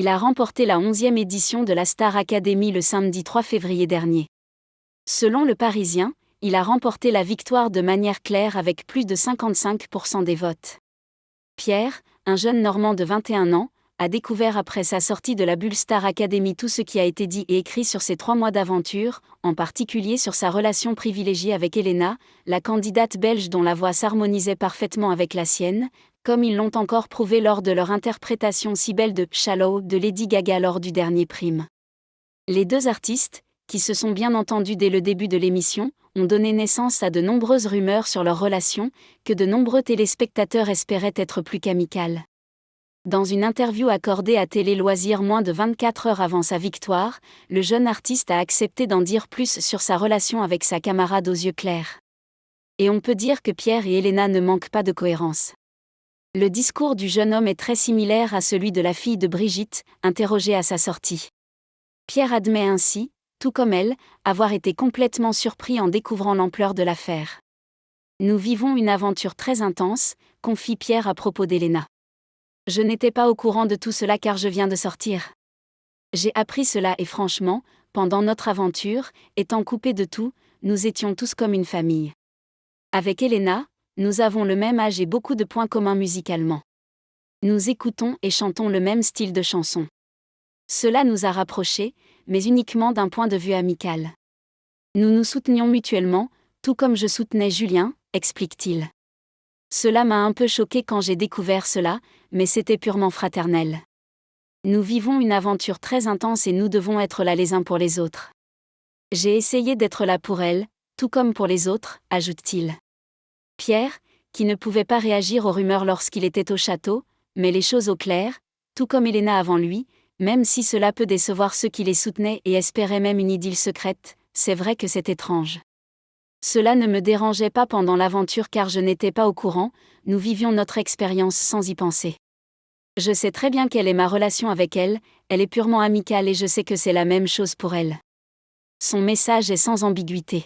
Il a remporté la 11e édition de la Star Academy le samedi 3 février dernier. Selon Le Parisien, il a remporté la victoire de manière claire avec plus de 55% des votes. Pierre, un jeune Normand de 21 ans, a découvert après sa sortie de la bulle Star Academy tout ce qui a été dit et écrit sur ses 3 mois d'aventure, en particulier sur sa relation privilégiée avec Elena, la candidate belge dont la voix s'harmonisait parfaitement avec la sienne, comme ils l'ont encore prouvé lors de leur interprétation si belle de « Shallow » de Lady Gaga lors du dernier prime. Les deux artistes, qui se sont bien entendus dès le début de l'émission, ont donné naissance à de nombreuses rumeurs sur leur relation, que de nombreux téléspectateurs espéraient être plus qu'amicales. Dans une interview accordée à Télé Loisirs moins de 24 heures avant sa victoire, le jeune artiste a accepté d'en dire plus sur sa relation avec sa camarade aux yeux clairs. Et on peut dire que Pierre et Elena ne manquent pas de cohérence. Le discours du jeune homme est très similaire à celui de la fille de Brigitte, interrogée à sa sortie. Pierre admet ainsi, tout comme elle, avoir été complètement surpris en découvrant l'ampleur de l'affaire. Nous vivons une aventure très intense, confie Pierre à propos d'Elena. Je n'étais pas au courant de tout cela car je viens de sortir. J'ai appris cela et franchement, pendant notre aventure, étant coupés de tout, nous étions tous comme une famille. Avec Elena, nous avons le même âge et beaucoup de points communs musicalement. Nous écoutons et chantons le même style de chanson. Cela nous a rapprochés, mais uniquement d'un point de vue amical. Nous nous soutenions mutuellement, tout comme je soutenais Julien, explique-t-il. Cela m'a un peu choqué quand j'ai découvert cela, mais c'était purement fraternel. Nous vivons une aventure très intense et nous devons être là les uns pour les autres. J'ai essayé d'être là pour elle, tout comme pour les autres, ajoute-t-il. Pierre, qui ne pouvait pas réagir aux rumeurs lorsqu'il était au château, met les choses au clair, tout comme Elena avant lui, même si cela peut décevoir ceux qui les soutenaient et espéraient même une idylle secrète, c'est vrai que c'est étrange. Cela ne me dérangeait pas pendant l'aventure car je n'étais pas au courant, nous vivions notre expérience sans y penser. Je sais très bien quelle est ma relation avec elle, elle est purement amicale et je sais que c'est la même chose pour elle. Son message est sans ambiguïté.